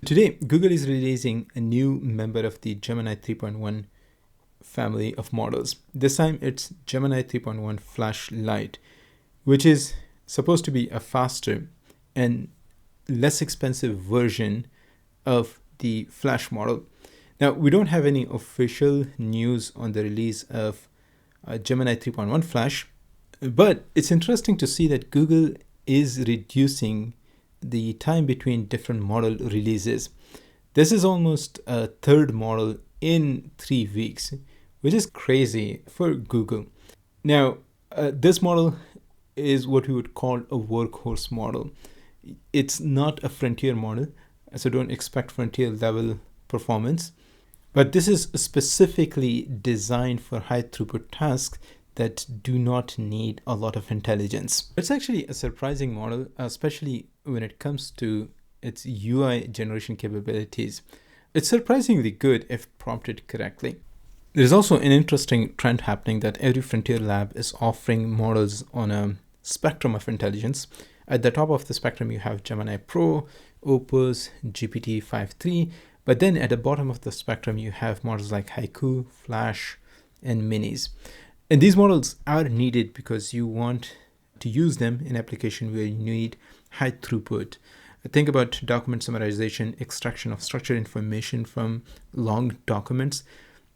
Today, Google is releasing a new member of the Gemini 3.1 family of models. This time it's Gemini 3.1 Flash-Lite, which is supposed to be a faster and less expensive version of the Flash model. Now, we don't have any official news on the release of Gemini 3.1 Flash, but it's interesting to see that Google is reducing the time between different model releases. This is almost a third model in 3 weeks, which is crazy for Google. Now, this model is what we would call a workhorse model. It's not a frontier model, so don't expect frontier level performance. But this is specifically designed for high throughput tasks that do not need a lot of intelligence. It's actually a surprising model, especially when it comes to its UI generation capabilities. It's surprisingly good if prompted correctly. There's also an interesting trend happening that every frontier lab is offering models on a spectrum of intelligence. At the top of the spectrum, you have Gemini Pro, Opus, GPT-5.3, but then at the bottom of the spectrum, you have models like Haiku, Flash, and Minis. And these models are needed because you want to use them in application where you need high throughput. Think about document summarization, extraction of structured information from long documents.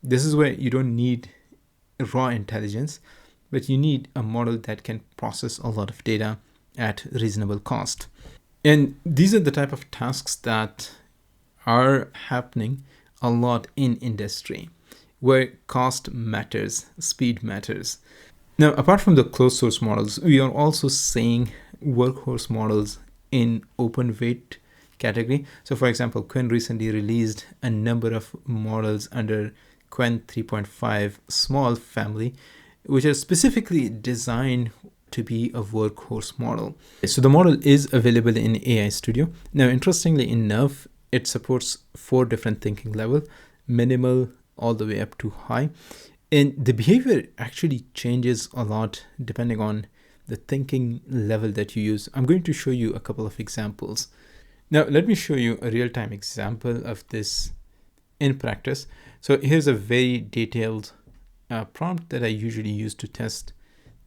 This is where you don't need raw intelligence, but you need a model that can process a lot of data at reasonable cost. And these are the type of tasks that are happening a lot in industry, where cost matters, speed matters. Now, apart from the closed source models, we are also seeing workhorse models in open weight category. So for example, Qwen recently released a number of models under Qwen 3.5 small family, which are specifically designed to be a workhorse model. So the model is available in AI Studio. Now, interestingly enough, it supports 4 different thinking levels, minimal all the way up to high. And the behavior actually changes a lot depending on the thinking level that you use. I'm going to show you a couple of examples. Now, let me show you a real-time example of this in practice. So here's a very detailed prompt that I usually use to test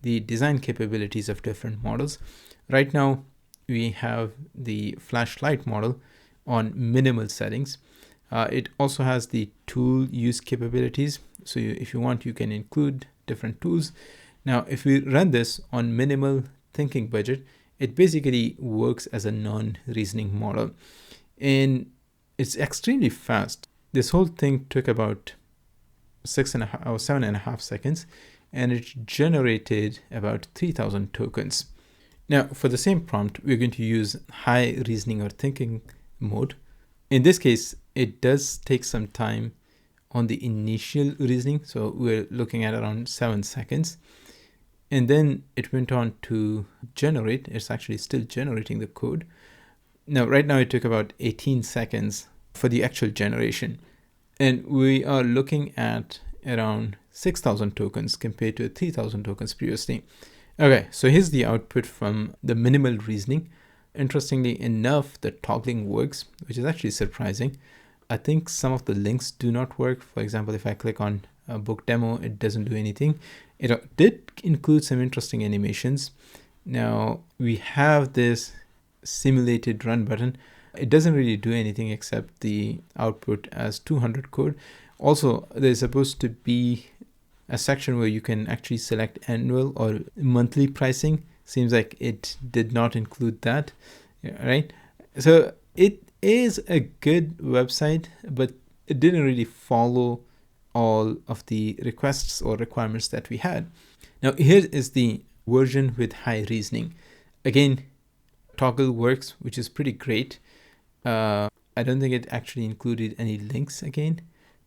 the design capabilities of different models. Right now, we have the Flash-Lite model on minimal settings. It also has the tool use capabilities. So if you want, you can include different tools. Now, if we run this on minimal thinking budget, it basically works as a non-reasoning model. And it's extremely fast. This whole thing took about 7.5 seconds, and it generated about 3,000 tokens. Now, for the same prompt, we're going to use high reasoning or thinking mode. In this case, it does take some time on the initial reasoning. So we're looking at around 7 seconds. And then it went on to generate. It's actually still generating the code. Now, right now it took about 18 seconds for the actual generation. And we are looking at around 6,000 tokens compared to 3,000 tokens previously. Okay, so here's the output from the minimal reasoning. Interestingly enough, the toggling works, which is actually surprising. I think some of the links do not work. For example, if I click on a book demo, it doesn't do anything. It did include some interesting animations. Now we have this simulated run button. It doesn't really do anything except the output as 200 code. Also, there's supposed to be a section where you can actually select annual or monthly pricing. Seems like it did not include that, right? So it is a good website, but it didn't really follow all of the requests or requirements that we had. Now, here is the version with high reasoning. Again, toggle works, which is pretty great. I don't think it actually included any links again.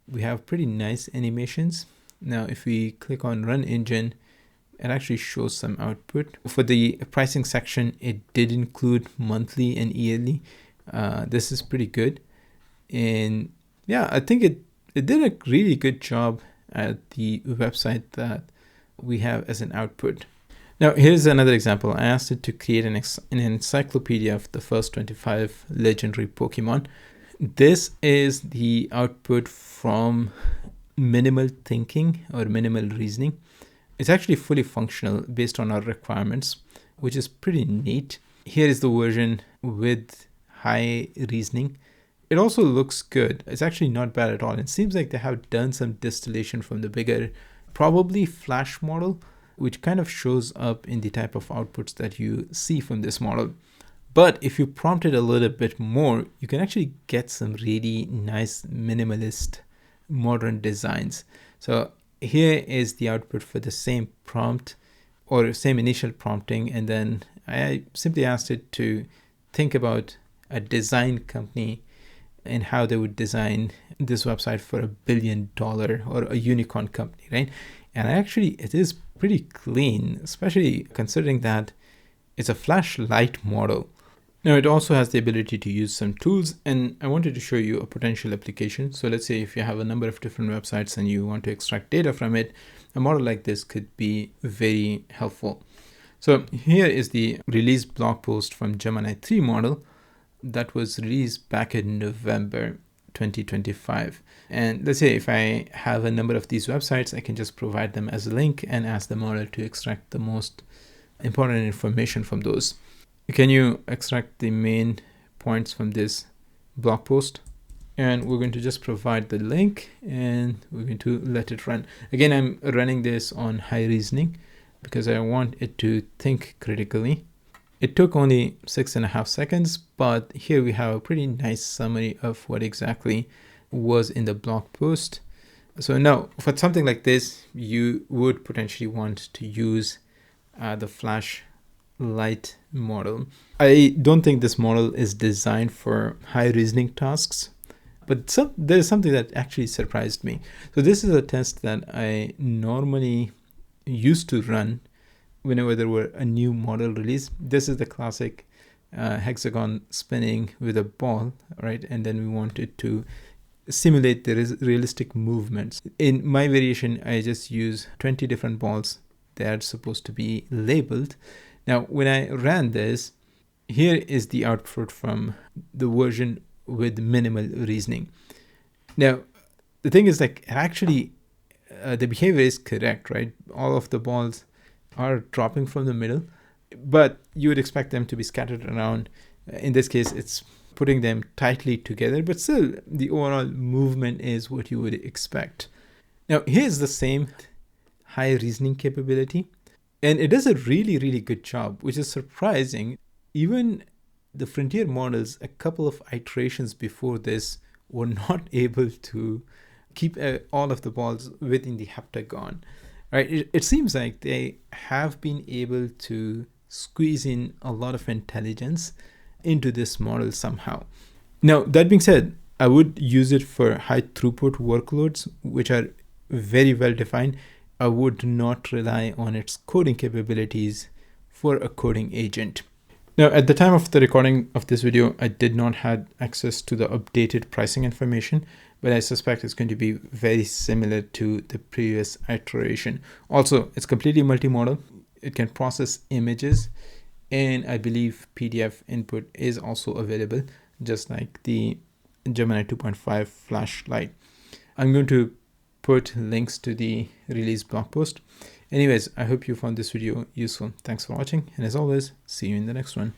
We have pretty nice animations. Now, if we click on Run Engine, it actually shows some output. For the pricing section, it did include monthly and yearly. This is pretty good. And yeah, I think it did a really good job at the website that we have as an output. Now, here's another example. I asked it to create an encyclopedia of the first 25 legendary Pokemon. This is the output from minimal thinking or minimal reasoning. It's actually fully functional based on our requirements, which is pretty neat. Here is the version with high reasoning. It also looks good. It's actually not bad at all. It seems like they have done some distillation from the bigger, probably Flash model, which kind of shows up in the type of outputs that you see from this model. But if you prompt it a little bit more, you can actually get some really nice minimalist modern designs. So here is the output for the same prompt or same initial prompting. And then I simply asked it to think about a design company and how they would design this website for $1 billion or a unicorn company, right? And actually, it is pretty clean, especially considering that it's a Flash-Lite model. Now, it also has the ability to use some tools, and I wanted to show you a potential application. So let's say if you have a number of different websites and you want to extract data from it, a model like this could be very helpful. So here is the release blog post from Gemini 3 model that was released back in November 2025. And let's say if I have a number of these websites, I can just provide them as a link and ask the model to extract the most important information from those. Can you extract the main points from this blog post? And we're going to just provide the link and we're going to let it run. Again, I'm running this on high reasoning because I want it to think critically. It took only 6.5 seconds, but here we have a pretty nice summary of what exactly was in the blog post. So now for something like this, you would potentially want to use the Flash-Lite model. I don't think this model is designed for high reasoning tasks, but there is something that actually surprised me. So this is a test that I normally used to run whenever there were a new model release. This is the classic hexagon spinning with a ball, right? And then we wanted to simulate the realistic movements. In my variation, I just use 20 different balls that are supposed to be labeled. Now, when I ran this, here is the output from the version with minimal reasoning. Now, the thing is, like, actually, the behavior is correct, right? All of the balls are dropping from the middle, but you would expect them to be scattered around. In this case, it's putting them tightly together, but still the overall movement is what you would expect. Now, here's the same high reasoning capability, and it does a really, really good job, which is surprising. Even the frontier models, a couple of iterations before this, were not able to keep all of the balls within the heptagon. Right? It seems like they have been able to squeeze in a lot of intelligence into this model somehow. Now, that being said, I would use it for high throughput workloads, which are very well defined. I would not rely on its coding capabilities for a coding agent. Now, at the time of the recording of this video, I did not have access to the updated pricing information, but I suspect it's going to be very similar to the previous iteration. Also, it's completely multimodal. It can process images, and I believe PDF input is also available, just like the Gemini 2.5 Flash-Lite. I'm going to put links to the release blog post. Anyways, I hope you found this video useful. Thanks for watching, and as always, see you in the next one.